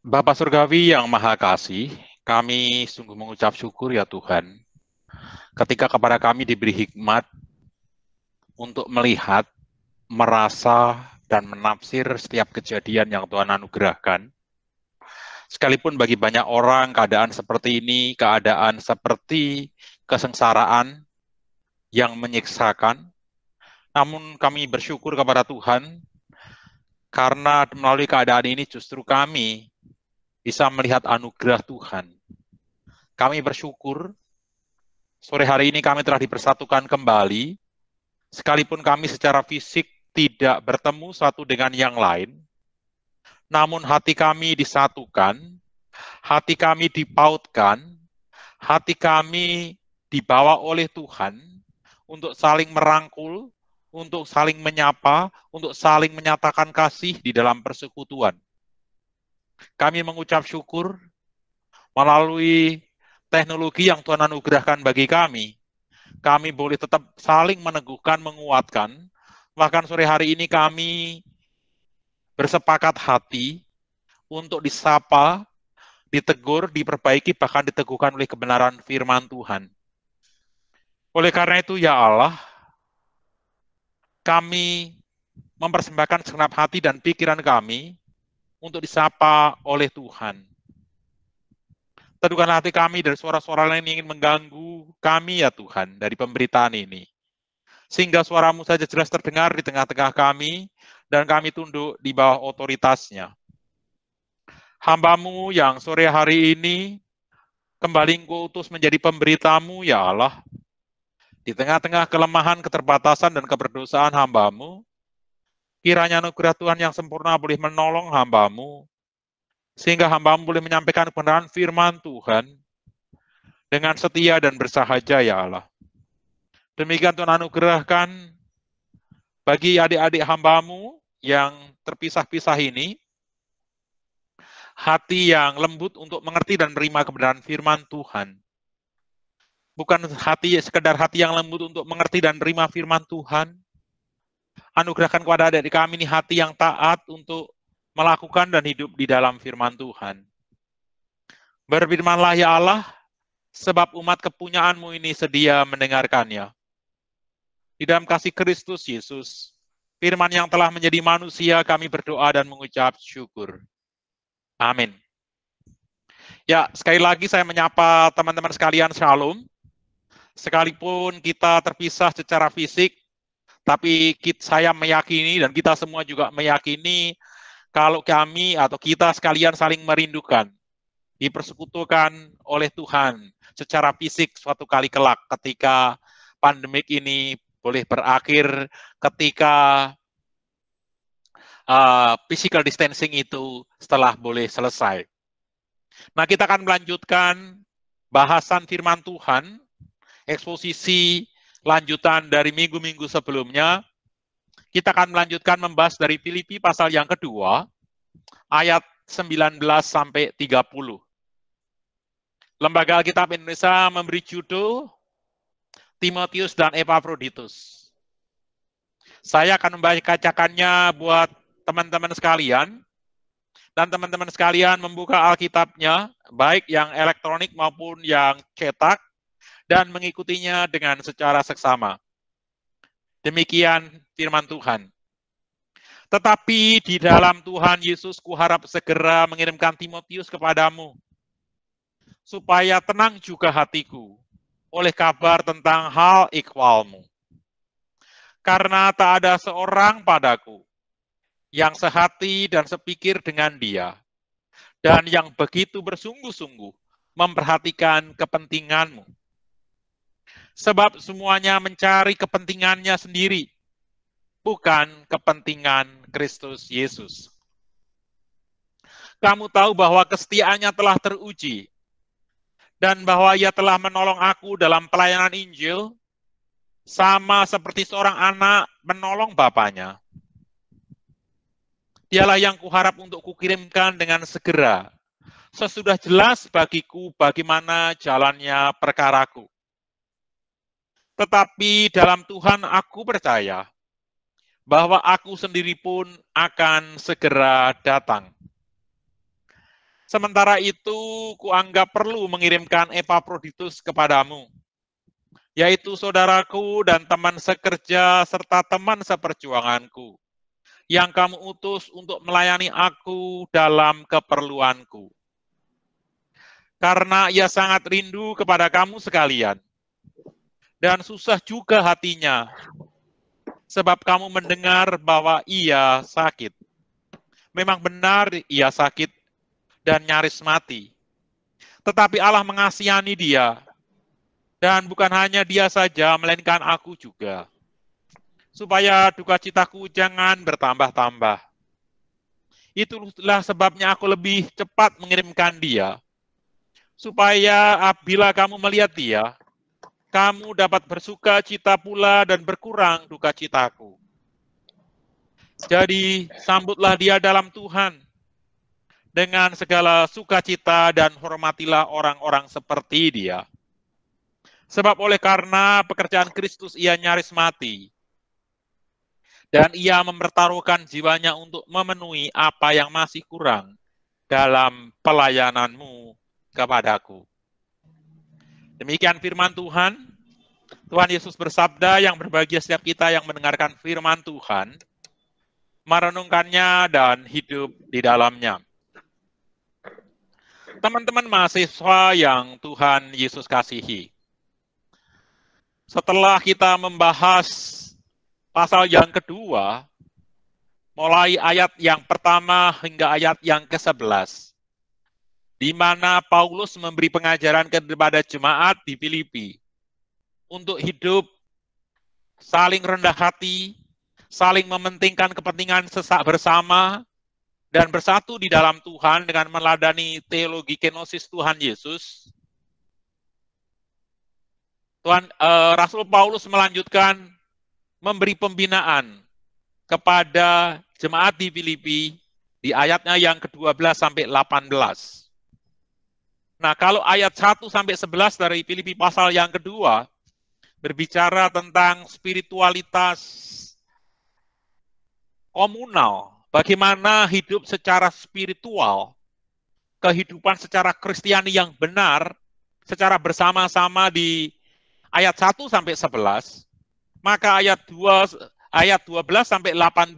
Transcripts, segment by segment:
Bapa Surgawi yang Maha Kasih, kami sungguh mengucap syukur ya Tuhan, ketika kepada kami diberi hikmat untuk melihat, merasa, dan menafsir setiap kejadian yang Tuhan anugerahkan. Sekalipun bagi banyak orang keadaan seperti ini, keadaan seperti kesengsaraan yang menyiksakan, namun kami bersyukur kepada Tuhan, karena melalui keadaan ini justru kami bisa melihat anugerah Tuhan. Kami bersyukur sore hari ini kami telah dipersatukan kembali, sekalipun kami secara fisik tidak bertemu satu dengan yang lain, namun hati kami disatukan, hati kami dipautkan, hati kami dibawa oleh Tuhan untuk saling merangkul, untuk saling menyapa, untuk saling menyatakan kasih di dalam persekutuan. Kami mengucap syukur melalui teknologi yang Tuhan anugerahkan bagi kami. Kami boleh tetap saling meneguhkan, menguatkan. Bahkan sore hari ini kami bersepakat hati untuk disapa, ditegur, diperbaiki, bahkan diteguhkan oleh kebenaran firman Tuhan. Oleh karena itu, ya Allah, kami mempersembahkan segenap hati dan pikiran kami untuk disapa oleh Tuhan. Teduhkan hati kami dari suara-suara lain yang ingin mengganggu kami, ya Tuhan, dari pemberitaan ini. Sehingga suaramu saja jelas terdengar di tengah-tengah kami, dan kami tunduk di bawah otoritasnya. Hamba-Mu yang sore hari ini kembali Engkau utus menjadi pemberitamu, ya Allah. Di tengah-tengah kelemahan, keterbatasan, dan keberdosaan hamba-Mu, kiranya anugerah Tuhan yang sempurna boleh menolong hamba-Mu, sehingga hamba-Mu boleh menyampaikan kebenaran firman Tuhan dengan setia dan bersahaja, ya Allah. Demikian Tuhan anugerahkan bagi adik-adik hamba-Mu yang terpisah-pisah ini, hati yang lembut untuk mengerti dan menerima kebenaran firman Tuhan. Bukan sekedar hati yang lembut untuk mengerti dan menerima firman Tuhan. Anugerahkan kepada adik-adik kami ini hati yang taat untuk melakukan dan hidup di dalam firman Tuhan. Berfirmanlah ya Allah, sebab umat kepunyaan-Mu ini sedia mendengarkannya. Di dalam kasih Kristus Yesus, firman yang telah menjadi manusia, kami berdoa dan mengucap syukur. Amin. Ya, sekali lagi saya menyapa teman-teman sekalian, Shalom. Sekalipun kita terpisah secara fisik, tapi saya meyakini dan kita semua juga meyakini kalau kami atau kita sekalian saling merindukan, dipersekutukan oleh Tuhan secara fisik suatu kali kelak ketika pandemik ini boleh berakhir, ketika physical distancing itu setelah boleh selesai. Nah, kita akan melanjutkan bahasan firman Tuhan, eksposisi lanjutan dari minggu-minggu sebelumnya. Kita akan melanjutkan membahas dari Filipi pasal yang kedua, ayat 19 sampai 30. Lembaga Alkitab Indonesia memberi judul Timotius dan Epafroditus. Saya akan membacakannya buat teman-teman sekalian, dan teman-teman sekalian membuka Alkitabnya, baik yang elektronik maupun yang cetak, dan mengikutinya dengan secara seksama. Demikian firman Tuhan. Tetapi di dalam Tuhan Yesus kuharap segera mengirimkan Timotius kepadamu, supaya tenang juga hatiku oleh kabar tentang hal ikhwalmu. Karena tak ada seorang padaku yang sehati dan sepikir dengan dia, dan yang begitu bersungguh-sungguh memperhatikan kepentinganmu. Sebab semuanya mencari kepentingannya sendiri, bukan kepentingan Kristus Yesus. Kamu tahu bahwa kesetiaannya telah teruji, dan bahwa ia telah menolong aku dalam pelayanan Injil, sama seperti seorang anak menolong bapaknya. Dialah yang kuharap untuk kukirimkan dengan segera, sesudah jelas bagiku bagaimana jalannya perkaraku. Tetapi dalam Tuhan aku percaya bahwa aku sendiri pun akan segera datang. Sementara itu, kuanggap perlu mengirimkan Epafroditus kepadamu, yaitu saudaraku dan teman sekerja serta teman seperjuanganku, yang kamu utus untuk melayani aku dalam keperluanku. Karena ia sangat rindu kepada kamu sekalian, dan susah juga hatinya, sebab kamu mendengar bahwa ia sakit. Memang benar ia sakit dan nyaris mati. Tetapi Allah mengasihani dia, dan bukan hanya dia saja, melainkan aku juga, supaya duka citaku jangan bertambah-tambah. Itulah sebabnya aku lebih cepat mengirimkan dia, supaya apabila kamu melihat dia, kamu dapat bersuka cita pula dan berkurang duka citaku. Jadi sambutlah dia dalam Tuhan dengan segala sukacita dan hormatilah orang-orang seperti dia. Sebab oleh karena pekerjaan Kristus ia nyaris mati, dan ia mempertaruhkan jiwanya untuk memenuhi apa yang masih kurang dalam pelayananmu kepadaku. Demikian firman Tuhan. Tuhan Yesus bersabda, yang berbahagia setiap kita yang mendengarkan firman Tuhan, merenungkannya dan hidup di dalamnya. Teman-teman mahasiswa yang Tuhan Yesus kasihi, setelah kita membahas pasal yang kedua, mulai ayat yang pertama hingga ayat yang ke-11, di mana Paulus memberi pengajaran kepada jemaat di Filipi untuk hidup saling rendah hati, saling mementingkan kepentingan sesak bersama, dan bersatu di dalam Tuhan dengan meladani teologi kenosis Tuhan Yesus. Rasul Paulus melanjutkan memberi pembinaan kepada jemaat di Filipi di ayatnya yang ke-12 sampai 18. Nah, kalau ayat 1 sampai 11 dari Filipi pasal yang kedua berbicara tentang spiritualitas komunal, bagaimana hidup secara spiritual, kehidupan secara Kristiani yang benar, secara bersama-sama di ayat 1 sampai 11, maka ayat 12 sampai 18,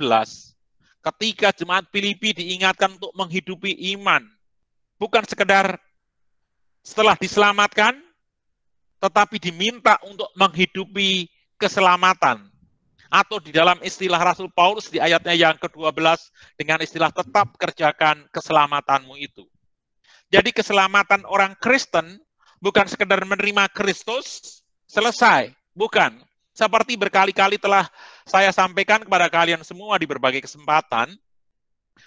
ketika jemaat Filipi diingatkan untuk menghidupi iman, bukan sekedar setelah diselamatkan, tetapi diminta untuk menghidupi keselamatan. Atau di dalam istilah Rasul Paulus di ayatnya yang ke-12 dengan istilah tetap kerjakan keselamatanmu itu. Jadi keselamatan orang Kristen bukan sekedar menerima Kristus, selesai. Bukan. Seperti berkali-kali telah saya sampaikan kepada kalian semua di berbagai kesempatan,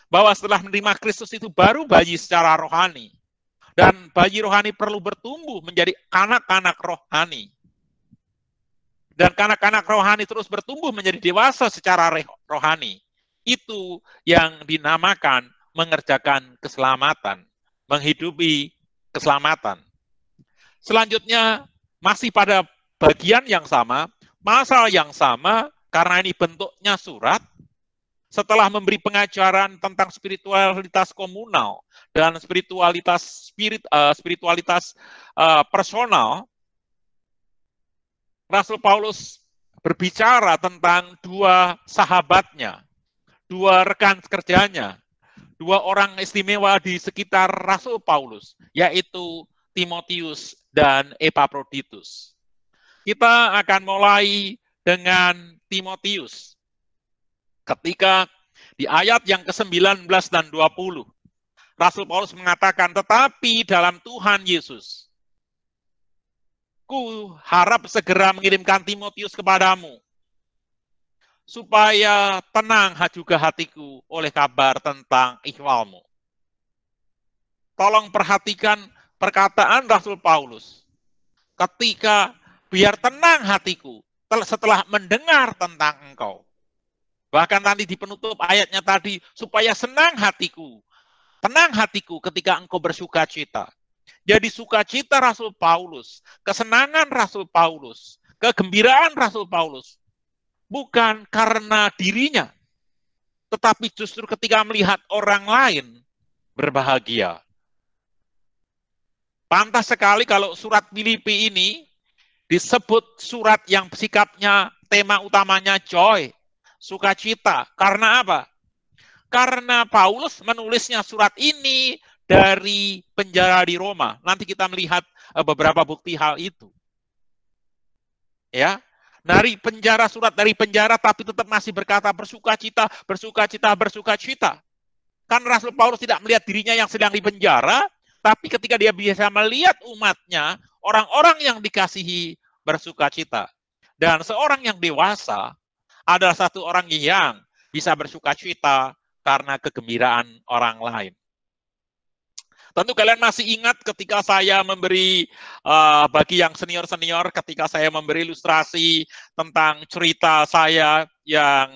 bahwa setelah menerima Kristus itu baru bayi secara rohani. Dan bayi rohani perlu bertumbuh menjadi anak-anak rohani. Dan kanak-kanak rohani terus bertumbuh menjadi dewasa secara rohani. Itu yang dinamakan mengerjakan keselamatan, menghidupi keselamatan. Selanjutnya, masih pada bagian yang sama, pasal yang sama, karena ini bentuknya surat, setelah memberi pengajaran tentang spiritualitas komunal dan spiritualitas personal, Rasul Paulus berbicara tentang dua sahabatnya, dua rekan kerjanya, dua orang istimewa di sekitar Rasul Paulus, yaitu Timotius dan Epafroditus. Kita akan mulai dengan Timotius. Ketika di ayat yang ke-19 dan 20, Rasul Paulus mengatakan, tetapi dalam Tuhan Yesus, ku harap segera mengirimkan Timotius kepadamu, supaya tenang juga hatiku oleh kabar tentang ikhwalmu. Tolong perhatikan perkataan Rasul Paulus. Ketika biar tenang hatiku setelah mendengar tentang engkau. Bahkan nanti di penutup ayatnya tadi, supaya senang hatiku, tenang hatiku ketika engkau bersuka cita. Jadi sukacita Rasul Paulus, kesenangan Rasul Paulus, kegembiraan Rasul Paulus, bukan karena dirinya, tetapi justru ketika melihat orang lain berbahagia. Pantas sekali kalau surat Filipi ini disebut surat yang sikapnya, tema utamanya joy, sukacita. Karena apa? Karena Paulus menulisnya surat ini dari penjara di Roma. Nanti kita melihat beberapa bukti hal itu. Ya, dari penjara, surat dari penjara, tapi tetap masih berkata bersukacita, bersukacita, bersukacita. Kan Rasul Paulus tidak melihat dirinya yang sedang dipenjara, tapi ketika dia bisa melihat umatnya, orang-orang yang dikasihi bersukacita. Dan seorang yang dewasa adalah satu orang yang bisa bersukacita karena kegembiraan orang lain. Tentu kalian masih ingat ketika saya memberi, bagi yang senior-senior, ketika saya memberi ilustrasi tentang cerita saya yang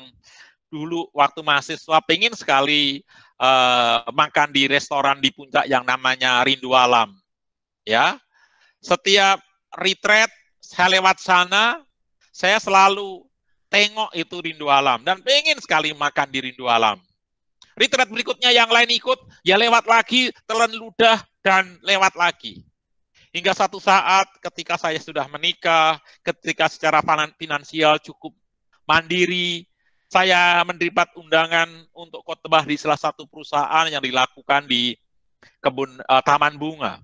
dulu waktu mahasiswa pengen sekali makan di restoran di puncak yang namanya Rindu Alam. Ya, setiap retreat saya lewat sana, saya selalu tengok itu Rindu Alam dan pengen sekali makan di Rindu Alam. Retreat berikutnya yang lain ikut, ya lewat lagi, telan ludah, dan lewat lagi. Hingga satu saat ketika saya sudah menikah, ketika secara finansial cukup mandiri, saya mendapat undangan untuk khotbah di salah satu perusahaan yang dilakukan di taman bunga.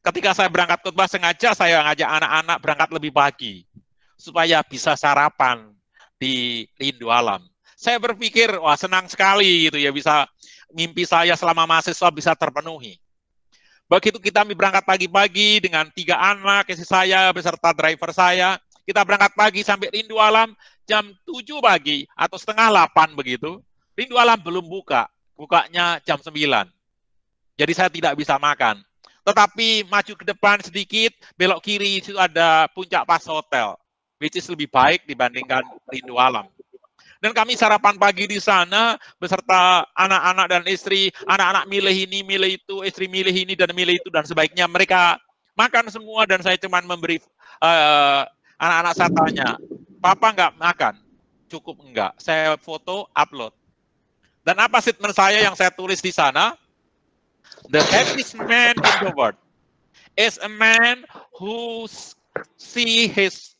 Ketika saya berangkat khotbah, sengaja saya ngajak anak-anak berangkat lebih pagi, supaya bisa sarapan di Rindu Alam. Saya berpikir, wah senang sekali gitu ya, bisa mimpi saya selama mahasiswa bisa terpenuhi. Begitu kita berangkat pagi-pagi dengan 3 anak, istri saya beserta driver saya, kita berangkat pagi sampai Rindu Alam jam 7 pagi atau setengah 8 begitu. Rindu Alam belum buka, bukanya jam 9. Jadi saya tidak bisa makan. Tetapi maju ke depan sedikit, belok kiri itu ada Puncak Pas Hotel, which is lebih baik dibandingkan Rindu Alam. Dan kami sarapan pagi di sana beserta anak-anak dan istri. Anak-anak milih ini, milih itu, istri milih ini dan milih itu, dan sebaiknya mereka makan semua. Dan saya cuma memberi anak-anak saya tanya, Papa nggak makan? Cukup enggak? Saya foto, upload. Dan apa statement saya yang saya tulis di sana? The happiest man in the world is a man who see his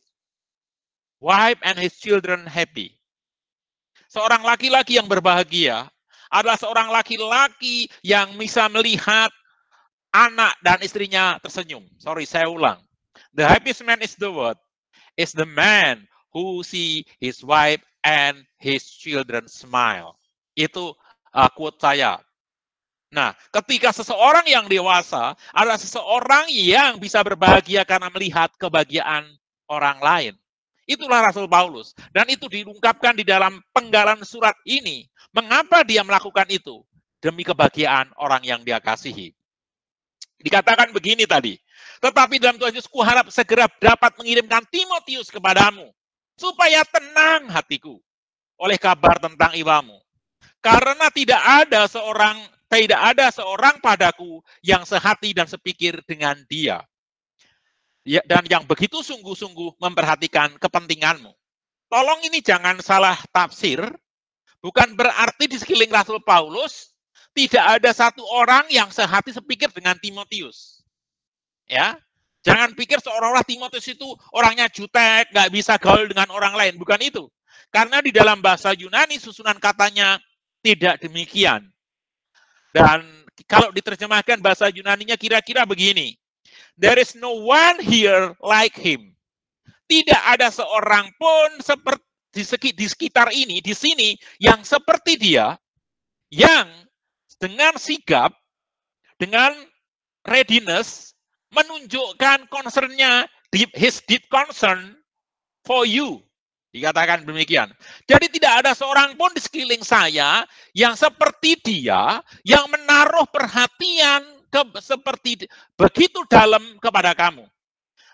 wife and his children happy. Seorang laki-laki yang berbahagia adalah seorang laki-laki yang bisa melihat anak dan istrinya tersenyum. Sorry, saya ulang. The happiest man is the world is the man who see his wife and his children smile. Itu quote saya. Nah, ketika seseorang yang dewasa adalah seseorang yang bisa berbahagia karena melihat kebahagiaan orang lain. Itulah Rasul Paulus. Dan itu diungkapkan di dalam penggalan surat ini. Mengapa dia melakukan itu? Demi kebahagiaan orang yang dia kasihi. Dikatakan begini tadi. Tetapi dalam Tuhan Yesus, kuharap segera dapat mengirimkan Timotius kepadamu. Supaya tenang hatiku oleh kabar tentang Iwamu. Karena tidak ada seorang padaku yang sehati dan sepikir dengan dia. Ya, dan yang begitu sungguh-sungguh memperhatikan kepentinganmu. Tolong ini jangan salah tafsir. Bukan berarti di sekeliling Rasul Paulus tidak ada satu orang yang sehati sepikir dengan Timotius. Ya, jangan pikir seolah-olah Timotius itu orangnya jutek, nggak bisa gaul dengan orang lain. Bukan itu. Karena di dalam bahasa Yunani susunan katanya tidak demikian. Dan kalau diterjemahkan bahasa Yunaninya kira-kira begini. There is no one here like him. Tidak ada seorang pun seperti di sekitar ini, di sini, yang seperti dia, yang dengan sigap, dengan readiness, menunjukkan concern-nya, his deep concern for you. Dikatakan demikian. Jadi tidak ada seorang pun di sekeliling saya yang seperti dia, yang menaruh perhatian seperti begitu dalam kepada kamu.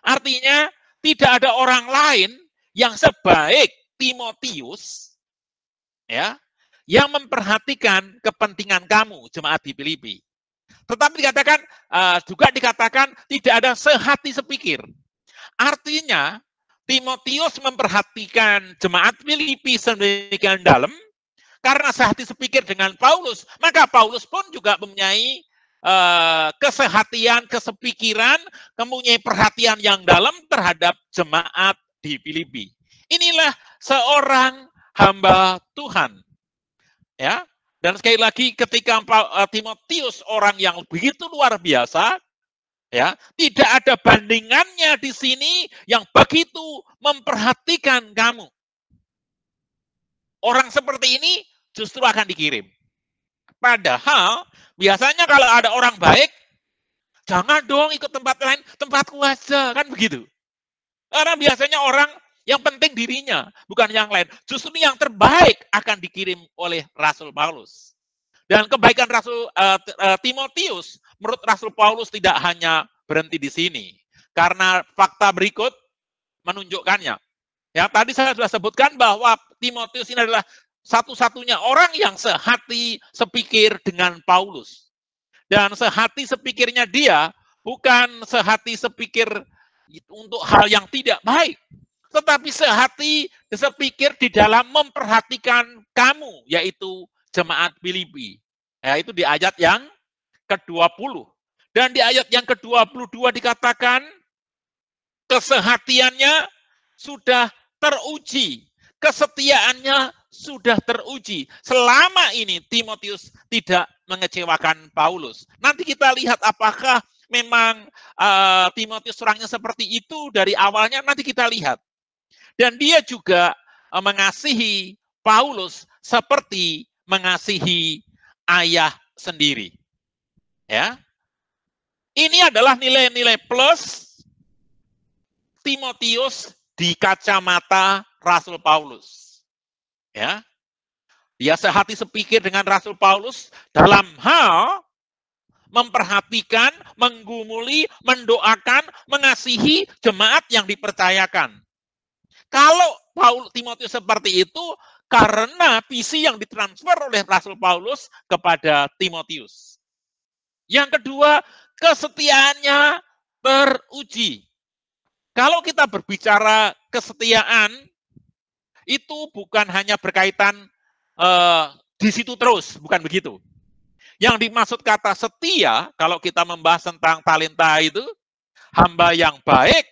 Artinya tidak ada orang lain yang sebaik Timotius ya, yang memperhatikan kepentingan kamu jemaat di Filipi. Tetapi juga dikatakan tidak ada sehati sepikir. Artinya Timotius memperhatikan jemaat Filipi sedemikian dalam karena sehati sepikir dengan Paulus, maka Paulus pun juga mempunyai kesehatian, kesepikiran, mempunyai perhatian yang dalam terhadap jemaat di Filipi. Inilah seorang hamba Tuhan. Ya. Dan sekali lagi ketika Timotius orang yang begitu luar biasa, ya, tidak ada bandingannya di sini yang begitu memperhatikan kamu. Orang seperti ini justru akan dikirim. Padahal biasanya kalau ada orang baik, jangan dong ikut tempat lain, tempatku aja, kan begitu. Karena biasanya orang yang penting dirinya, bukan yang lain. Justru yang terbaik akan dikirim oleh Rasul Paulus. Dan kebaikan Rasul Timotius, menurut Rasul Paulus tidak hanya berhenti di sini. Karena fakta berikut menunjukkannya. Ya, tadi saya sudah sebutkan bahwa Timotius ini adalah satu-satunya orang yang sehati sepikir dengan Paulus. Dan sehati sepikirnya dia bukan sehati sepikir untuk hal yang tidak baik, tetapi sehati sepikir di dalam memperhatikan kamu, yaitu jemaat Filipi. Ya, itu di ayat yang ke-20. Dan di ayat yang ke-22 dikatakan, kesehatiannya sudah teruji, kesetiaannya sudah teruji. Selama ini Timotius tidak mengecewakan Paulus. Nanti kita lihat apakah memang Timotius orangnya seperti itu dari awalnya, nanti kita lihat. Dan dia juga mengasihi Paulus seperti mengasihi ayah sendiri. Ya. Ini adalah nilai-nilai plus Timotius di kacamata Rasul Paulus. Ya, dia sehati sepikir dengan Rasul Paulus dalam hal memperhatikan, menggumuli, mendoakan, mengasihi jemaat yang dipercayakan. Kalau Timotius seperti itu karena visi yang ditransfer oleh Rasul Paulus kepada Timotius. Yang kedua, kesetiaannya teruji. Kalau kita berbicara kesetiaan, itu bukan hanya berkaitan di situ terus, bukan begitu. Yang dimaksud kata setia, kalau kita membahas tentang talenta itu, hamba yang baik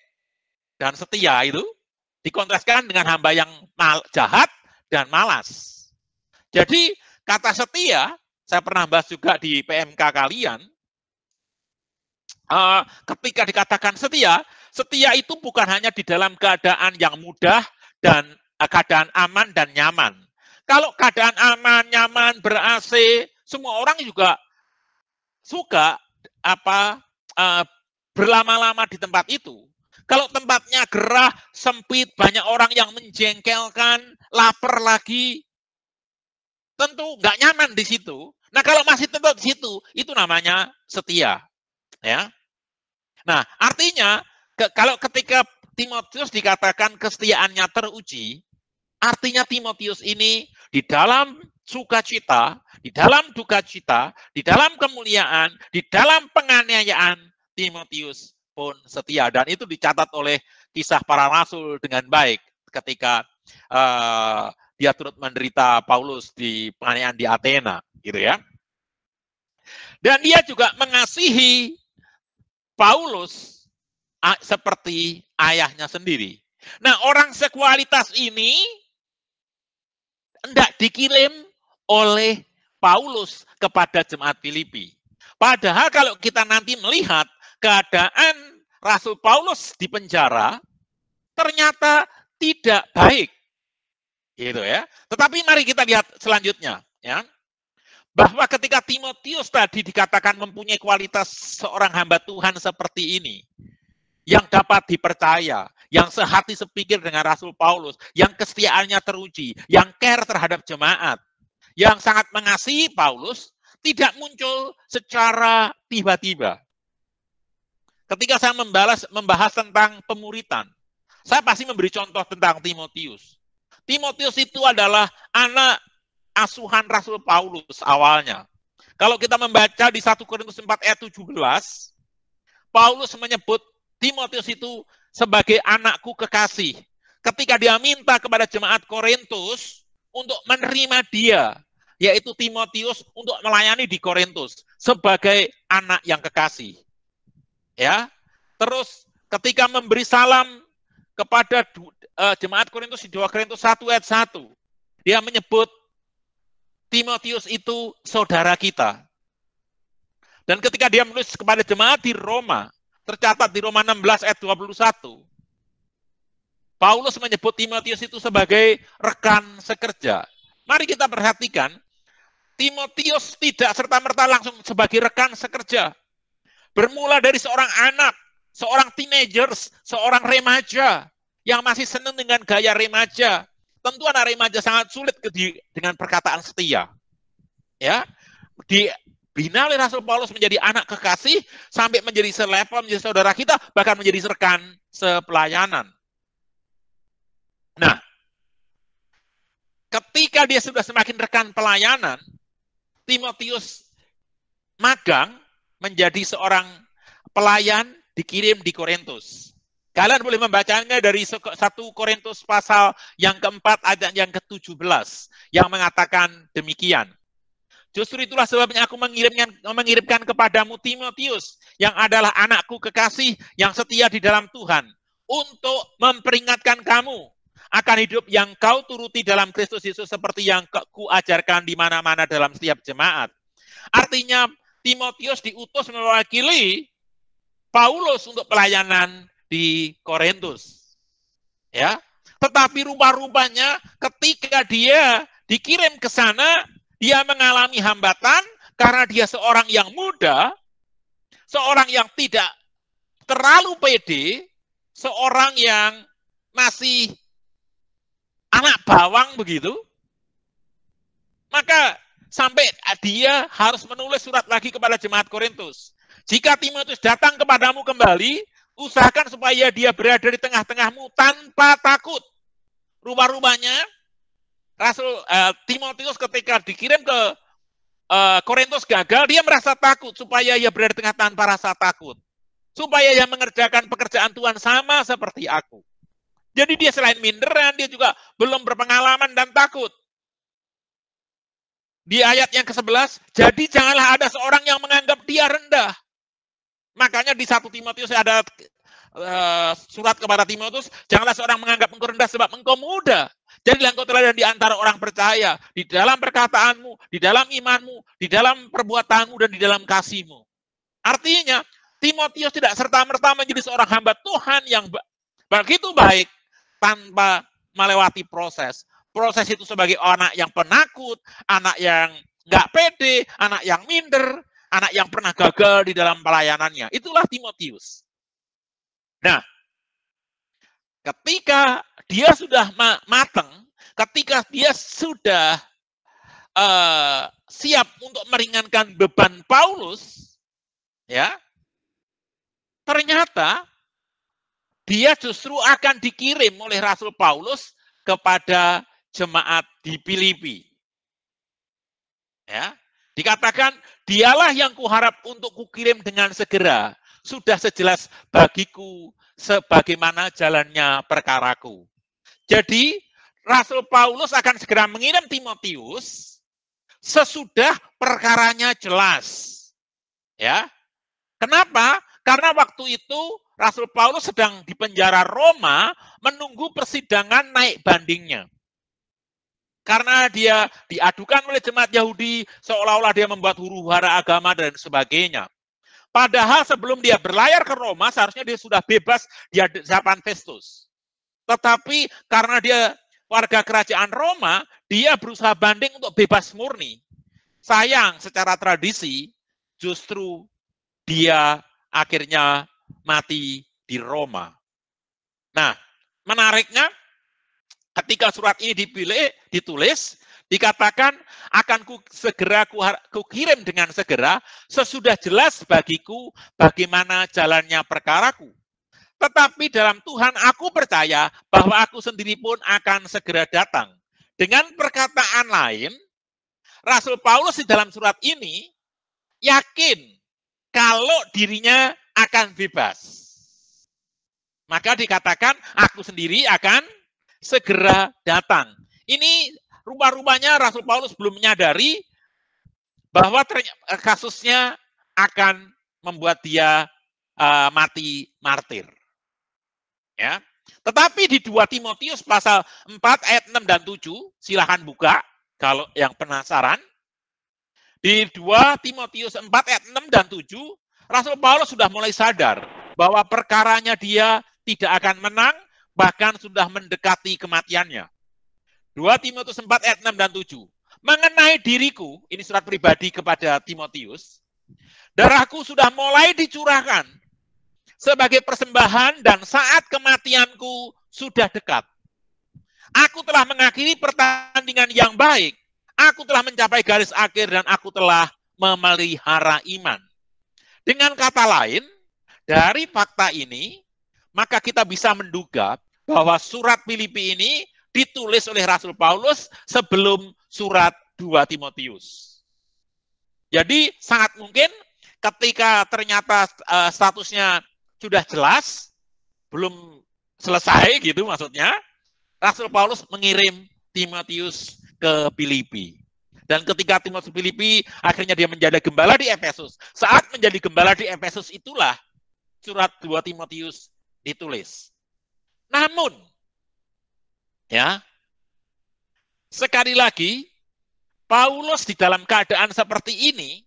dan setia itu dikontraskan dengan hamba yang jahat dan malas. Jadi kata setia, saya pernah bahas juga di PMK kalian, ketika dikatakan setia, setia itu bukan hanya di dalam keadaan yang mudah dan keadaan aman dan nyaman. Kalau keadaan aman, nyaman, ber-AC, semua orang juga suka berlama-lama di tempat itu. Kalau tempatnya gerah, sempit, banyak orang yang menjengkelkan, lapar lagi, tentu nggak nyaman di situ. Nah, kalau masih tetap di situ, itu namanya setia. Ya. Nah, artinya kalau ketika Timotius dikatakan kesetiaannya teruji, artinya Timotius ini di dalam sukacita, di dalam duka cita, di dalam kemuliaan, di dalam penganiayaan, Timotius pun setia. Dan itu dicatat oleh Kisah Para Rasul dengan baik ketika dia turut menderita Paulus di penganiayaan di Athena, gitu ya. Dan dia juga mengasihi Paulus seperti ayahnya sendiri. Nah, orang sekualitas ini tidak dikirim oleh Paulus kepada jemaat Filipi. Padahal kalau kita nanti melihat keadaan Rasul Paulus di penjara, ternyata tidak baik. Gitu ya. Tetapi mari kita lihat selanjutnya. Ya. Bahwa ketika Timotius tadi dikatakan mempunyai kualitas seorang hamba Tuhan seperti ini, yang dapat dipercaya, yang sehati sepikir dengan Rasul Paulus, yang kesetiaannya teruji, yang care terhadap jemaat, yang sangat mengasihi Paulus, tidak muncul secara tiba-tiba. Ketika saya membahas tentang pemuritan, saya pasti memberi contoh tentang Timotius. Timotius itu adalah anak asuhan Rasul Paulus awalnya. Kalau kita membaca di 1 Korintus 4 ayat 17, Paulus menyebut Timotius itu sebagai anakku kekasih. Ketika dia minta kepada jemaat Korintus untuk menerima dia, yaitu Timotius, untuk melayani di Korintus sebagai anak yang kekasih. Ya. Terus ketika memberi salam kepada jemaat Korintus di 2 Korintus 1 ayat 1, dia menyebut Timotius itu saudara kita. Dan ketika dia menulis kepada jemaat di Roma, tercatat di Roma 16 ayat 21, Paulus menyebut Timotius itu sebagai rekan sekerja. Mari kita perhatikan, Timotius tidak serta-merta langsung sebagai rekan sekerja. Bermula dari seorang anak, seorang teenagers, seorang remaja yang masih senang dengan gaya remaja. Tentu anak remaja sangat sulit dengan perkataan setia. Ya, dibina oleh Rasul Paulus menjadi anak kekasih, sampai menjadi selevel, menjadi saudara kita, bahkan menjadi rekan sepelayanan. Nah, ketika dia sudah semakin rekan pelayanan, Timotius magang menjadi seorang pelayan, dikirim di Korintus. Kalian boleh membacanya dari 1 Korintus pasal yang keempat ayat yang ke-17 yang mengatakan demikian. Justru itulah sebabnya aku mengirimkan kepadamu Timotius, yang adalah anakku kekasih yang setia di dalam Tuhan, untuk memperingatkan kamu akan hidup yang kau turuti dalam Kristus Yesus seperti yang kuajarkan di mana-mana dalam setiap jemaat. Artinya Timotius diutus mewakili Paulus untuk pelayanan di Korintus. Ya. Tetapi rupa-rupanya ketika dia dikirim ke sana, dia mengalami hambatan karena dia seorang yang muda, seorang yang tidak terlalu pede, seorang yang masih anak bawang begitu. Maka sampai dia harus menulis surat lagi kepada jemaat Korintus. Jika Timotius datang kepadamu kembali, usahakan supaya dia berada di tengah-tengahmu tanpa takut. Rupa-rupanya Rasul Timotius ketika dikirim ke Korintus gagal, dia merasa takut supaya ia berada di tengah tanpa rasa takut. Supaya ia mengerjakan pekerjaan Tuhan sama seperti aku. Jadi dia selain minderan, dia juga belum berpengalaman dan takut. Di ayat yang ke-11, jadi janganlah ada seorang yang menganggap dia rendah. Makanya di 1 Timotius ada surat kepada Timotius, janganlah seorang menganggap engkau rendah sebab engkau muda. Jadilah engkau teladan di antara orang percaya, di dalam perkataanmu, di dalam imanmu, di dalam perbuatanmu, dan di dalam kasihmu. Artinya, Timotius tidak serta-merta menjadi seorang hamba Tuhan yang begitu baik tanpa melewati proses. Proses itu sebagai anak yang penakut, anak yang nggak pede, anak yang minder, anak yang pernah gagal di dalam pelayanannya. Itulah Timotius. Nah, ketika dia sudah matang, ketika dia sudah siap untuk meringankan beban Paulus, ya, ternyata dia justru akan dikirim oleh Rasul Paulus kepada jemaat di Filipi. Ya, dikatakan, dialah yang kuharap untuk kukirim dengan segera. Sudah sejelas bagiku sebagaimana jalannya perkaraku. Jadi, Rasul Paulus akan segera mengirim Timotius sesudah perkaranya jelas. Ya. Kenapa? Karena waktu itu Rasul Paulus sedang di penjara Roma menunggu persidangan naik bandingnya. Karena dia diadukan oleh jemaat Yahudi seolah-olah dia membuat huru-hara agama dan sebagainya. Padahal sebelum dia berlayar ke Roma, seharusnya dia sudah bebas di hadapan Festus. Tetapi karena dia warga kerajaan Roma, dia berusaha banding untuk bebas murni. Sayang, secara tradisi, justru dia akhirnya mati di Roma. Nah, menariknya, ketika surat ini ditulis, dikatakan akan kukirim dengan segera sesudah jelas bagiku bagaimana jalannya perkaraku. Tetapi dalam Tuhan aku percaya bahwa aku sendiri pun akan segera datang. Dengan perkataan lain, Rasul Paulus di dalam surat ini yakin kalau dirinya akan bebas. Maka dikatakan aku sendiri akan segera datang. Ini rupa-rupanya Rasul Paulus belum menyadari bahwa kasusnya akan membuat dia mati martir. Ya. Tetapi di 2 Timotius pasal 4 ayat 6 dan 7, silahkan buka kalau yang penasaran. Di 2 Timotius 4 ayat 6 dan 7, Rasul Paulus sudah mulai sadar bahwa perkaranya dia tidak akan menang, bahkan sudah mendekati kematiannya. 2 Timotius 4 ayat 6 dan 7. Mengenai diriku, ini surat pribadi kepada Timotius, darahku sudah mulai dicurahkan sebagai persembahan dan saat kematianku sudah dekat. Aku telah mengakhiri pertandingan yang baik. Aku telah mencapai garis akhir dan aku telah memelihara iman. Dengan kata lain, dari fakta ini, maka kita bisa menduga bahwa surat Filipi ini ditulis oleh Rasul Paulus sebelum surat 2 Timotius. Jadi sangat mungkin ketika ternyata statusnya sudah jelas, belum selesai gitu maksudnya, Rasul Paulus mengirim Timotius ke Filipi. Dan ketika Timotius Filipi, akhirnya dia menjadi gembala di Efesus. Saat menjadi gembala di Efesus itulah surat 2 Timotius ditulis. Namun, ya, sekali lagi, Paulus di dalam keadaan seperti ini,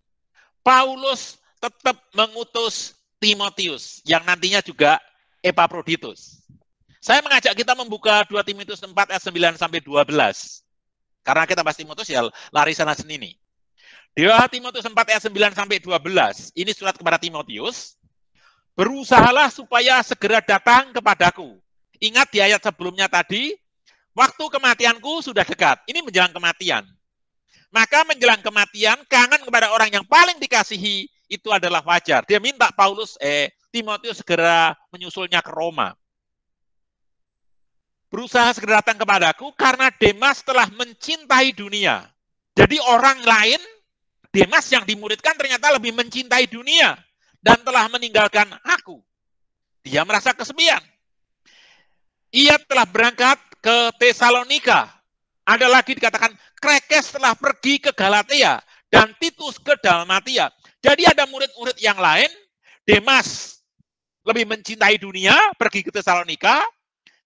Paulus tetap mengutus Timotius, yang nantinya juga Epaphroditus. Saya mengajak kita membuka 2 Timotius 4 ayat 9 sampai 12. Karena kita bahas Timotius ya lari sana sini. 2 Timotius 4 ayat 9 sampai 12. Ini surat kepada Timotius. Berusahalah supaya segera datang kepadaku. Ingat di ayat sebelumnya tadi, waktu kematianku sudah dekat. Ini menjelang kematian. Maka menjelang kematian, kangen kepada orang yang paling dikasihi itu adalah wajar. Dia minta Timotius segera menyusulnya ke Roma. Berusaha segera datang kepadaku karena Demas telah mencintai dunia. Jadi orang lain, Demas yang dimuridkan ternyata lebih mencintai dunia dan telah meninggalkan aku. Dia merasa kesepian. Ia telah berangkat ke Tesalonika. Ada lagi dikatakan Krekes telah pergi ke Galatia dan Titus ke Dalmatia. Jadi ada murid-murid yang lain, Demas lebih mencintai dunia, pergi ke Tesalonika,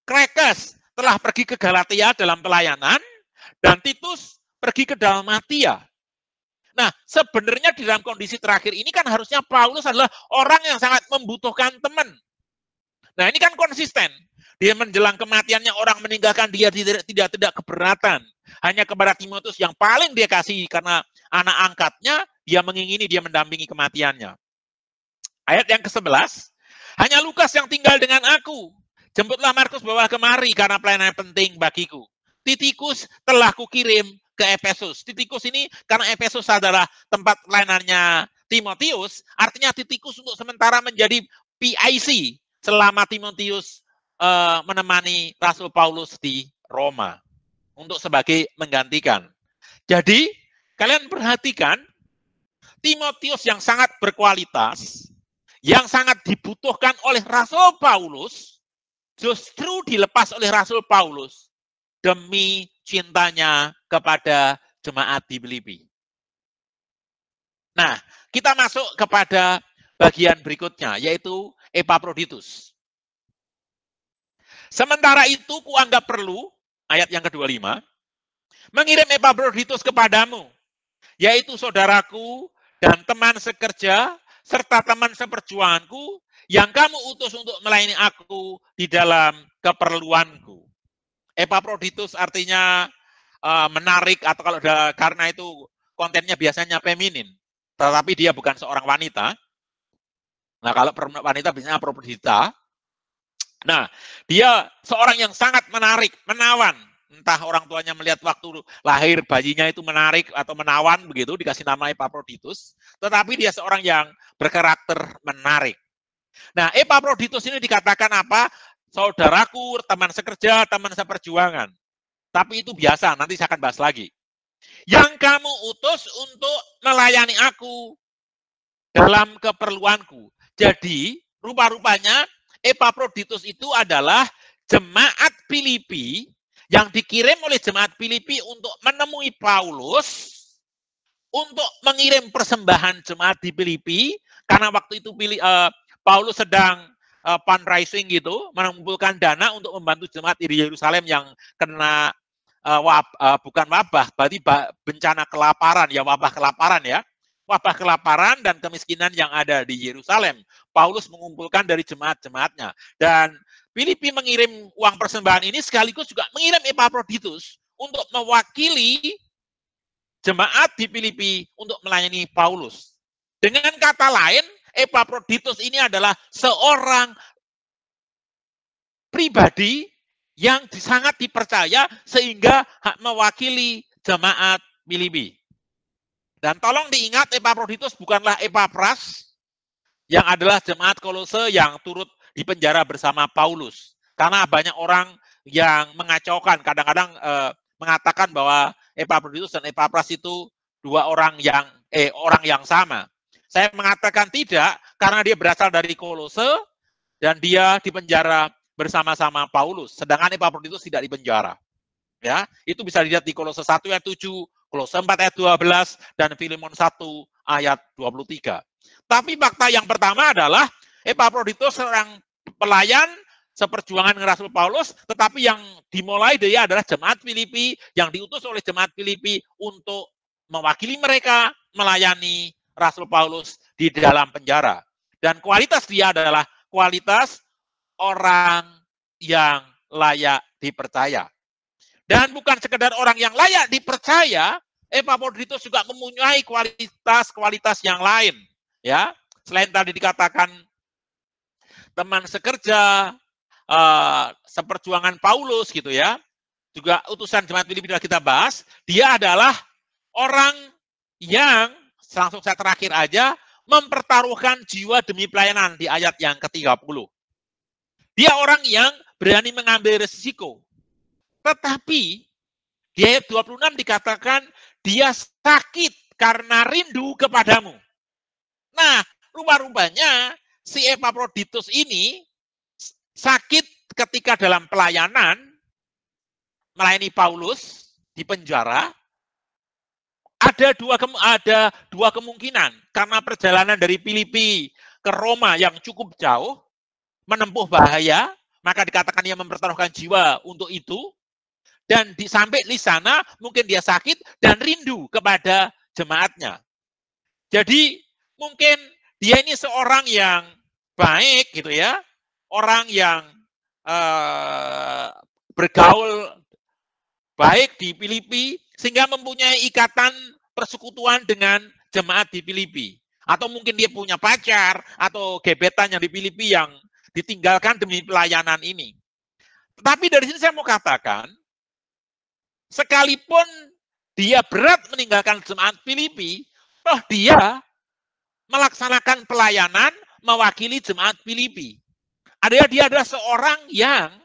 Krekes telah pergi ke Galatia dalam pelayanan, dan Titus pergi ke Dalmatia. Nah, sebenarnya di dalam kondisi terakhir ini kan harusnya Paulus adalah orang yang sangat membutuhkan teman. Nah, ini kan konsisten. Dia menjelang kematiannya orang meninggalkan dia tidak keberatan. Hanya kepada Timotius yang paling dia kasih karena anak angkatnya, dia mengingini, dia mendampingi kematiannya. Ayat yang ke-11, hanya Lukas yang tinggal dengan aku. Jemputlah Markus bawa kemari karena pelayanan penting bagiku. Titikus telah kukirim ke Efesus. Titikus ini karena Efesus adalah tempat pelayanannya Timotius, artinya Titikus untuk sementara menjadi PIC selama Timotius menemani Rasul Paulus di Roma untuk sebagai menggantikan. Jadi, kalian perhatikan Timotius yang sangat berkualitas, yang sangat dibutuhkan oleh Rasul Paulus, justru dilepas oleh Rasul Paulus demi cintanya kepada jemaat di Filipi. Nah, kita masuk kepada bagian berikutnya, yaitu Epaphroditus. Sementara itu, kuanggap perlu, ayat yang ke-25, mengirim Epaphroditus kepadamu, yaitu saudaraku dan teman sekerja, serta teman seperjuanganku, yang kamu utus untuk melayani aku di dalam keperluanku. Epaphroditus artinya menarik, atau kalau karena itu kontennya biasanya feminin, tetapi dia bukan seorang wanita. Nah, kalau wanita biasanya Aphrodita. Nah, dia seorang yang sangat menarik, menawan. Entah orang tuanya melihat waktu lahir bayinya itu menarik atau menawan begitu, dikasih nama Epaphroditus. Tetapi dia seorang yang berkarakter menarik. Nah, Epaphroditus ini dikatakan apa? Saudaraku, teman sekerja, teman seperjuangan. Tapi itu biasa, nanti saya akan bahas lagi. Yang kamu utus untuk melayani aku dalam keperluanku. Jadi, rupa-rupanya Epaphroditus itu adalah jemaat Filipi yang dikirim oleh jemaat Filipi untuk menemui Paulus untuk mengirim persembahan jemaat di Filipi, karena waktu itu Paulus sedang fundraising gitu, mengumpulkan dana untuk membantu jemaat di Yerusalem yang kena bukan wabah, berarti bencana kelaparan, ya wabah kelaparan ya. Wabah kelaparan dan kemiskinan yang ada di Yerusalem. Paulus mengumpulkan dari jemaat-jemaatnya. Dan Filipi mengirim uang persembahan ini sekaligus juga mengirim Epaphroditus untuk mewakili jemaat di Filipi untuk melayani Paulus. Dengan kata lain, Epaphroditus ini adalah seorang pribadi yang sangat dipercaya sehingga mewakili jemaat Filipi. Dan tolong diingat, Epaphroditus bukanlah Epapras yang adalah jemaat Kolose yang turut dipenjara bersama Paulus. Karena banyak orang yang mengacaukan, kadang-kadang mengatakan bahwa Epaphroditus dan Epapras itu dua orang yang sama. Saya mengatakan tidak, karena dia berasal dari Kolose dan dia dipenjara bersama-sama Paulus, sedangkan Epaphroditus tidak dipenjara. Ya, itu bisa dilihat di Kolose 1 ayat 7, Kolose 4 ayat 12, dan Filemon 1 ayat 23. Tapi fakta yang pertama adalah Epaphroditus seorang pelayan seperjuangan dengan Rasul Paulus, tetapi yang dimulai dia adalah jemaat Filipi, yang diutus oleh jemaat Filipi untuk mewakili mereka melayani Rasul Paulus di dalam penjara. Dan kualitas dia adalah kualitas orang yang layak dipercaya. Dan bukan sekedar orang yang layak dipercaya, Epaphroditus juga mempunyai kualitas-kualitas yang lain. Ya, selain tadi dikatakan teman sekerja, seperjuangan Paulus gitu ya, juga utusan jemaat Filipi kita bahas, dia adalah orang yang, langsung saya terakhir aja, mempertaruhkan jiwa demi pelayanan di ayat yang ke-30. Dia orang yang berani mengambil risiko. Tetapi di ayat 26 dikatakan dia sakit karena rindu kepadamu. Nah, rupa-rupanya si Epaphroditus ini sakit ketika dalam pelayanan melayani Paulus di penjara. Ada dua kemungkinan, karena perjalanan dari Filipi ke Roma yang cukup jauh, menempuh bahaya, maka dikatakan dia mempertaruhkan jiwa untuk itu. Dan sampai di sana mungkin dia sakit dan rindu kepada jemaatnya. Jadi mungkin dia ini seorang yang baik gitu ya, orang yang bergaul baik di Filipi sehingga mempunyai ikatan persekutuan dengan jemaat di Filipi. Atau mungkin dia punya pacar atau gebetan yang di Filipi yang ditinggalkan demi pelayanan ini. Tetapi dari sini saya mau katakan, sekalipun dia berat meninggalkan jemaat Filipi, toh dia melaksanakan pelayanan mewakili jemaat Filipi. Dia adalah seorang yang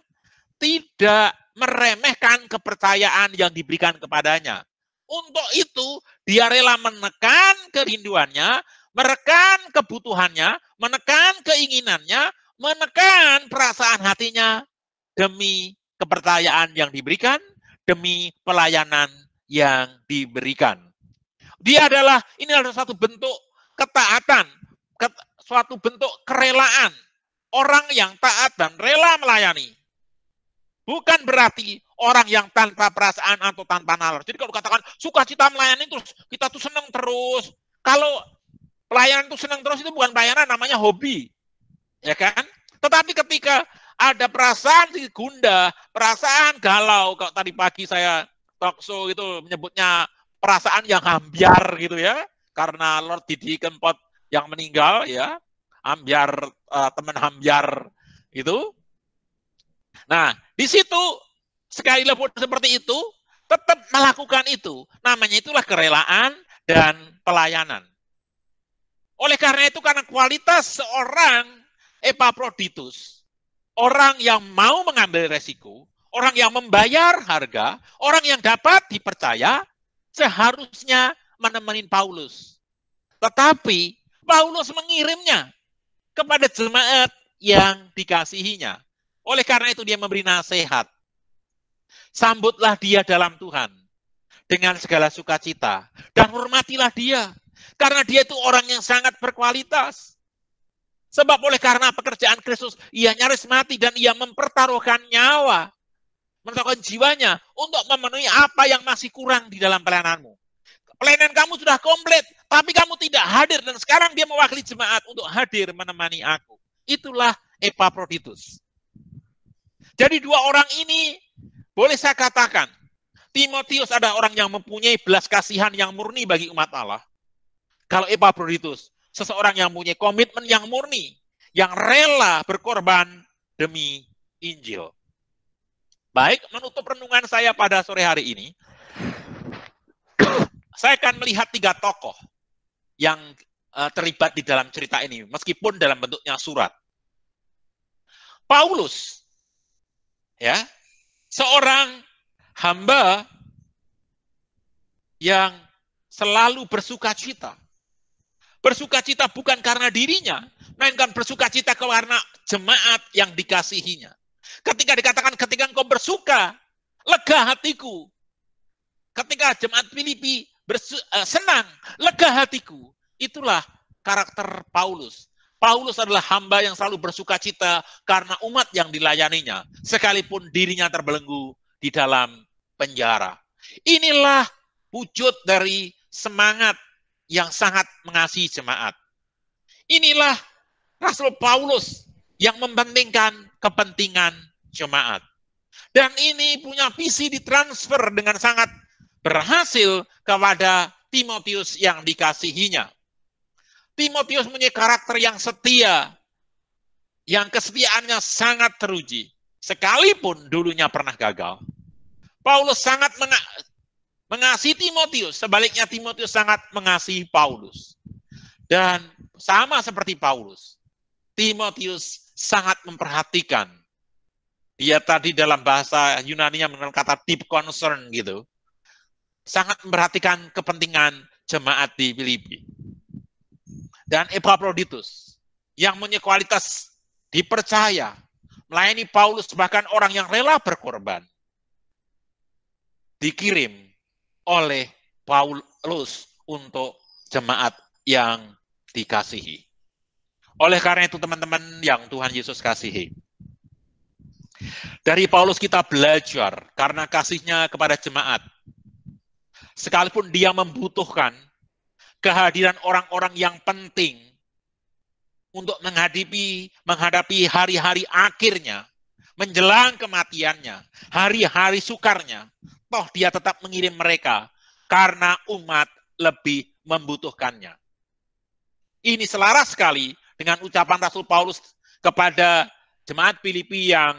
tidak meremehkan kepercayaan yang diberikan kepadanya. Untuk itu, dia rela menekan kerinduannya, menekan kebutuhannya, menekan keinginannya, menekan perasaan hatinya demi kepercayaan yang diberikan, demi pelayanan yang diberikan. Ini adalah suatu bentuk ketaatan, suatu bentuk kerelaan. Orang yang taat dan rela melayani. Bukan berarti orang yang tanpa perasaan atau tanpa nalar. Jadi kalau katakan sukacita melayani terus, kita tuh senang terus. Kalau pelayanan itu senang terus, itu bukan pelayanan, namanya hobi. Ya kan? Tetapi ketika ada perasaan gundah, perasaan galau, kalau tadi pagi saya talk show itu menyebutnya perasaan yang hambiar gitu ya, karena Lord Didi Kempot yang meninggal ya, hambiar, teman hambiar itu. Nah, di situ sekali lagi seperti itu, tetap melakukan itu. Namanya itulah kerelaan dan pelayanan. Oleh karena itu, karena kualitas seorang Epaphroditus, orang yang mau mengambil resiko, orang yang membayar harga, orang yang dapat dipercaya, seharusnya menemani Paulus. Tetapi Paulus mengirimnya kepada jemaat yang dikasihinya. Oleh karena itu dia memberi nasihat. Sambutlah dia dalam Tuhan dengan segala sukacita dan hormatilah dia, karena dia itu orang yang sangat berkualitas. Sebab oleh karena pekerjaan Kristus, ia nyaris mati dan ia mempertaruhkan nyawa, mempertaruhkan jiwanya untuk memenuhi apa yang masih kurang di dalam pelayananmu. Pelayanan kamu sudah komplit, tapi kamu tidak hadir, dan sekarang dia mewakili jemaat untuk hadir menemani aku. Itulah Epaphroditus. Jadi dua orang ini, boleh saya katakan, Timotius adalah orang yang mempunyai belas kasihan yang murni bagi umat Allah. Kalau Epaphroditus, seseorang yang mempunyai komitmen yang murni, yang rela berkorban demi Injil. Baik, menutup renungan saya pada sore hari ini, saya akan melihat tiga tokoh yang terlibat di dalam cerita ini, meskipun dalam bentuknya surat. Paulus, ya, seorang hamba yang selalu bersukacita. Bersukacita bukan karena dirinya, melainkan bersukacita karena jemaat yang dikasihinya. Ketika dikatakan, ketika engkau bersuka, lega hatiku. Ketika jemaat Filipi senang, lega hatiku. Itulah karakter Paulus. Paulus adalah hamba yang selalu bersukacita karena umat yang dilayaninya, sekalipun dirinya terbelenggu di dalam penjara. Inilah wujud dari semangat yang sangat mengasihi jemaat. Inilah Rasul Paulus yang mementingkan kepentingan jemaat. Dan ini punya visi ditransfer dengan sangat berhasil kepada Timotius yang dikasihinya. Timotius mempunyai karakter yang setia, yang kesetiaannya sangat teruji, sekalipun dulunya pernah gagal. Paulus sangat mengasihi Timotius, sebaliknya Timotius sangat mengasihi Paulus. Dan sama seperti Paulus, Timotius sangat memperhatikan. Dia tadi dalam bahasa Yunani-nya menggunakan kata deep concern gitu. Sangat memperhatikan kepentingan jemaat di Filipi. Dan Epaphroditus yang punya kualitas dipercaya, melayani Paulus, bahkan orang yang rela berkorban, dikirim oleh Paulus untuk jemaat yang dikasihi. Oleh karena itu teman-teman yang Tuhan Yesus kasihi, dari Paulus kita belajar karena kasihnya kepada jemaat. Sekalipun dia membutuhkan kehadiran orang-orang yang penting untuk menghadapi hari-hari akhirnya, menjelang kematiannya, hari-hari sukarnya, toh dia tetap mengirim mereka karena umat lebih membutuhkannya. Ini selaras sekali dengan ucapan Rasul Paulus kepada jemaat Filipi yang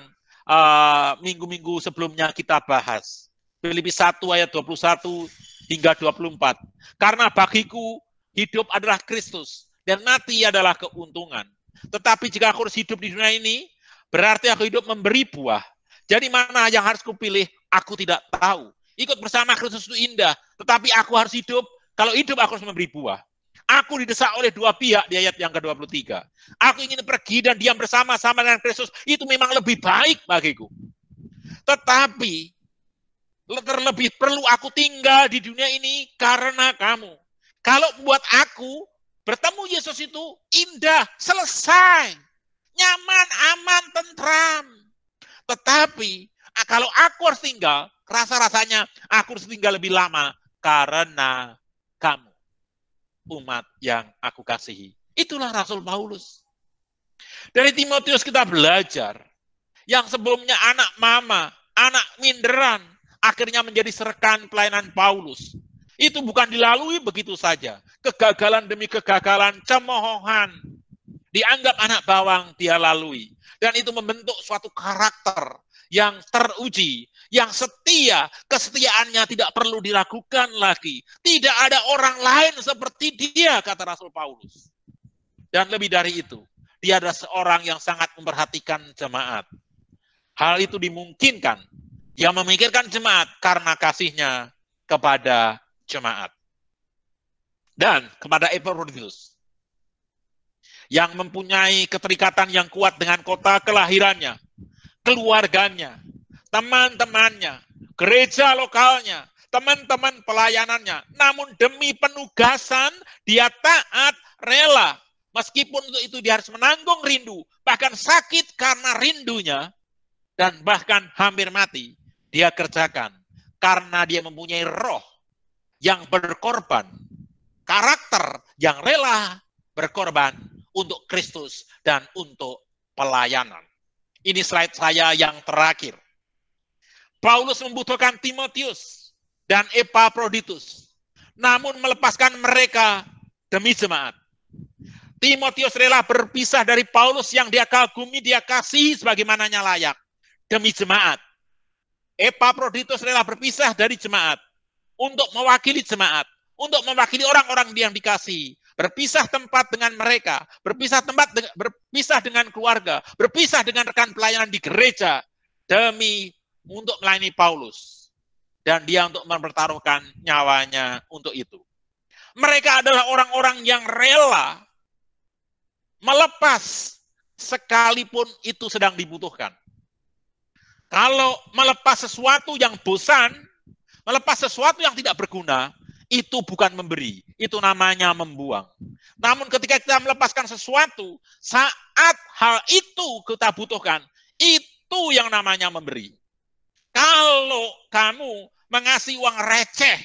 minggu-minggu sebelumnya kita bahas. Filipi 1 ayat 21 hingga 24. Karena bagiku hidup adalah Kristus dan mati adalah keuntungan. Tetapi jika aku harus hidup di dunia ini, berarti aku hidup memberi buah. Jadi mana yang harus kupilih, aku tidak tahu. Ikut bersama Kristus itu indah, tetapi aku harus hidup. Kalau hidup aku harus memberi buah. Aku didesak oleh dua pihak di ayat yang ke-23. Aku ingin pergi dan diam bersama-sama dengan Kristus. Itu memang lebih baik bagiku. Tetapi terlebih perlu aku tinggal di dunia ini karena kamu. Kalau buat aku, bertemu Yesus itu indah, selesai. Nyaman, aman, tentram. Tetapi kalau aku harus tinggal, rasa-rasanya aku harus tinggal lebih lama karena kamu, umat yang aku kasihi. Itulah Rasul Paulus. Dari Timotius kita belajar, yang sebelumnya anak mama, anak minderan, akhirnya menjadi serkan pelayanan Paulus. Itu bukan dilalui begitu saja. Kegagalan demi kegagalan, cemoohan, dianggap anak bawang dia lalui. Dan itu membentuk suatu karakter yang teruji, yang setia, kesetiaannya tidak perlu diragukan lagi. Tidak ada orang lain seperti dia, kata Rasul Paulus. Dan lebih dari itu, dia adalah seorang yang sangat memperhatikan jemaat. Hal itu dimungkinkan. Dia memikirkan jemaat karena kasihnya kepada jemaat. Dan kepada Epaphroditus, yang mempunyai keterikatan yang kuat dengan kota kelahirannya, keluarganya, teman-temannya, gereja lokalnya, teman-teman pelayanannya. Namun demi penugasan, dia taat, rela. Meskipun untuk itu dia harus menanggung rindu, bahkan sakit karena rindunya, dan bahkan hampir mati, dia kerjakan. Karena dia mempunyai roh yang berkorban, karakter yang rela berkorban untuk Kristus dan untuk pelayanan. Ini slide saya yang terakhir. Paulus membutuhkan Timotius dan Epaphroditus, namun melepaskan mereka demi jemaat. Timotius rela berpisah dari Paulus yang dia kagumi, dia kasihi sebagaimananya layak, demi jemaat. Epaphroditus rela berpisah dari jemaat untuk mewakili jemaat, untuk mewakili orang-orang yang dikasihi, berpisah tempat dengan mereka, berpisah dengan keluarga, berpisah dengan rekan pelayanan di gereja demi untuk melayani Paulus, dan dia untuk mempertaruhkan nyawanya untuk itu. Mereka adalah orang-orang yang rela melepas sekalipun itu sedang dibutuhkan. Kalau melepas sesuatu yang bosan, melepas sesuatu yang tidak berguna, itu bukan memberi, itu namanya membuang. Namun ketika kita melepaskan sesuatu, saat hal itu kita butuhkan, itu yang namanya memberi. Kalau kamu mengasih uang receh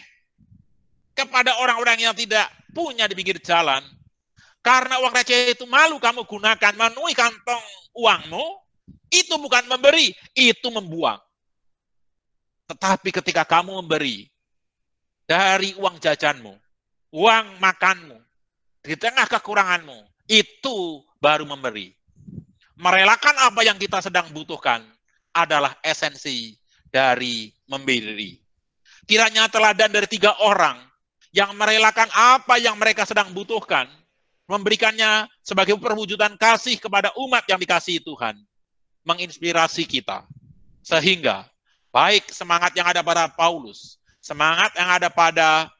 kepada orang-orang yang tidak punya di pinggir jalan, karena uang receh itu malu kamu gunakan memenuhi kantong uangmu, itu bukan memberi, itu membuang. Tetapi ketika kamu memberi dari uang jajanmu, uang makanmu, di tengah kekuranganmu, itu baru memberi. Merelakan apa yang kita sedang butuhkan adalah esensi dari memberi. Kiranya teladan dari 3 orang yang merelakan apa yang mereka sedang butuhkan, memberikannya sebagai perwujudan kasih kepada umat yang dikasihi Tuhan, menginspirasi kita. Sehingga baik semangat yang ada pada Paulus, semangat yang ada pada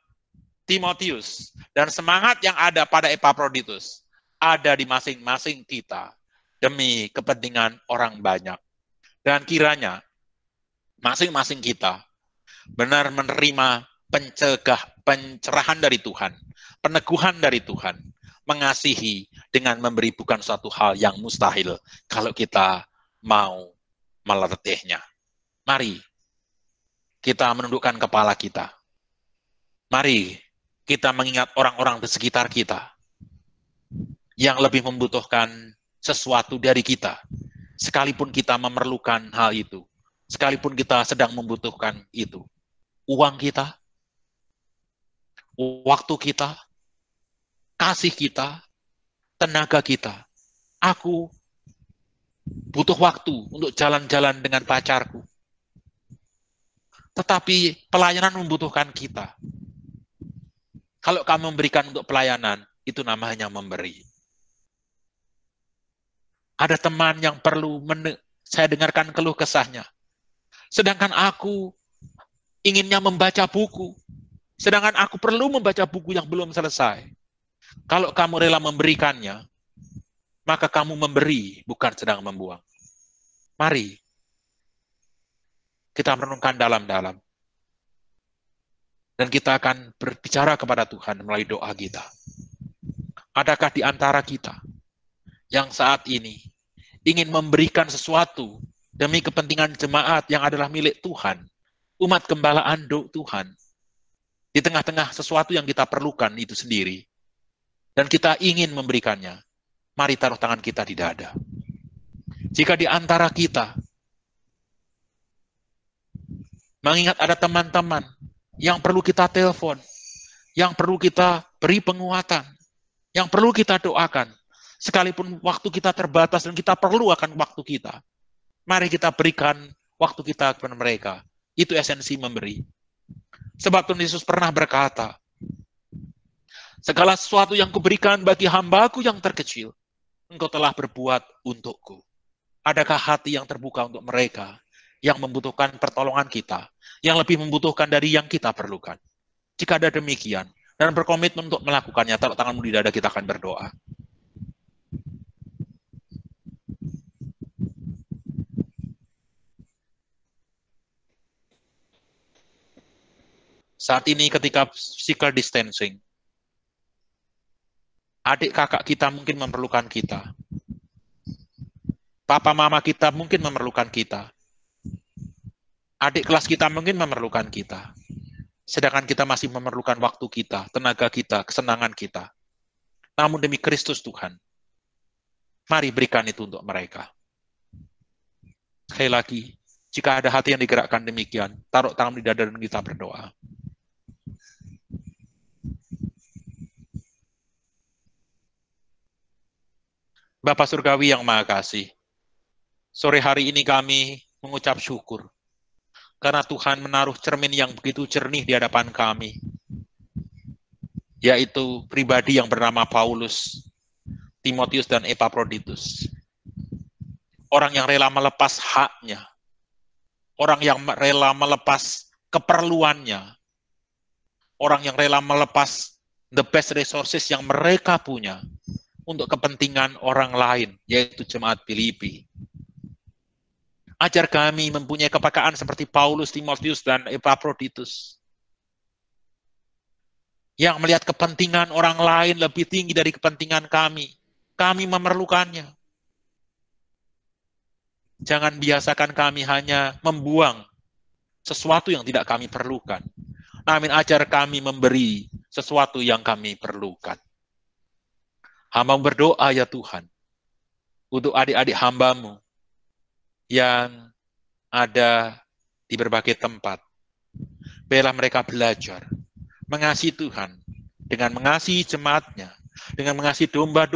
Timotius, dan semangat yang ada pada Epaphroditus ada di masing-masing kita demi kepentingan orang banyak. Dan kiranya masing-masing kita benar menerima pencerahan dari Tuhan, peneguhan dari Tuhan, mengasihi dengan memberi bukan suatu hal yang mustahil kalau kita mau melatihnya. Mari kita menundukkan kepala kita. Mari kita mengingat orang-orang di sekitar kita yang lebih membutuhkan sesuatu dari kita, sekalipun kita memerlukan hal itu, sekalipun kita sedang membutuhkan itu. Uang kita, waktu kita, kasih kita, tenaga kita. Aku butuh waktu untuk jalan-jalan dengan pacarku. Tetapi pelayanan membutuhkan kita. Kalau kamu memberikan untuk pelayanan, itu namanya memberi. Ada teman yang perlu saya dengarkan keluh kesahnya. Sedangkan aku inginnya membaca buku. Sedangkan aku perlu membaca buku yang belum selesai. Kalau kamu rela memberikannya, maka kamu memberi, bukan sedang membuang. Mari kita merenungkan dalam-dalam. Dan kita akan berbicara kepada Tuhan melalui doa kita. Adakah di antara kita yang saat ini ingin memberikan sesuatu demi kepentingan jemaat yang adalah milik Tuhan, umat gembalaan Tuhan, di tengah-tengah sesuatu yang kita perlukan itu sendiri, dan kita ingin memberikannya, mari taruh tangan kita di dada. Jika di antara kita mengingat ada teman-teman yang perlu kita telepon, yang perlu kita beri penguatan, yang perlu kita doakan, sekalipun waktu kita terbatas dan kita perlu akan waktu kita, mari kita berikan waktu kita kepada mereka. Itu esensi memberi. Sebab Tuhan Yesus pernah berkata, segala sesuatu yang kuberikan bagi hambaku yang terkecil, engkau telah berbuat untukku. Adakah hati yang terbuka untuk mereka yang membutuhkan pertolongan kita, yang lebih membutuhkan dari yang kita perlukan? Jika ada demikian, dan berkomitmen untuk melakukannya, taruh tanganmu di dada, kita akan berdoa. Saat ini ketika physical distancing, adik kakak kita mungkin memerlukan kita. Papa mama kita mungkin memerlukan kita. Adik kelas kita mungkin memerlukan kita. Sedangkan kita masih memerlukan waktu kita, tenaga kita, kesenangan kita. Namun demi Kristus Tuhan, mari berikan itu untuk mereka. Sekali lagi, jika ada hati yang digerakkan demikian, taruh tangan di dada dan kita berdoa. Bapa Surgawi yang Maha Kasih, sore hari ini kami mengucap syukur karena Tuhan menaruh cermin yang begitu jernih di hadapan kami, yaitu pribadi yang bernama Paulus, Timotius, dan Epaphroditus. Orang yang rela melepas haknya, orang yang rela melepas keperluannya, orang yang rela melepas the best resources yang mereka punya untuk kepentingan orang lain, yaitu jemaat Filipi. Ajar kami mempunyai kepekaan seperti Paulus, Timotius, dan Epaphroditus, yang melihat kepentingan orang lain lebih tinggi dari kepentingan kami. Kami memerlukannya. Jangan biasakan kami hanya membuang sesuatu yang tidak kami perlukan. Namun ajar kami memberi sesuatu yang kami perlukan. Hamba berdoa ya Tuhan, untuk adik-adik hamba-Mu yang ada di berbagai tempat. Biarlah mereka belajar mengasihi Tuhan dengan mengasihi jemaat-Nya, dengan mengasihi domba-domba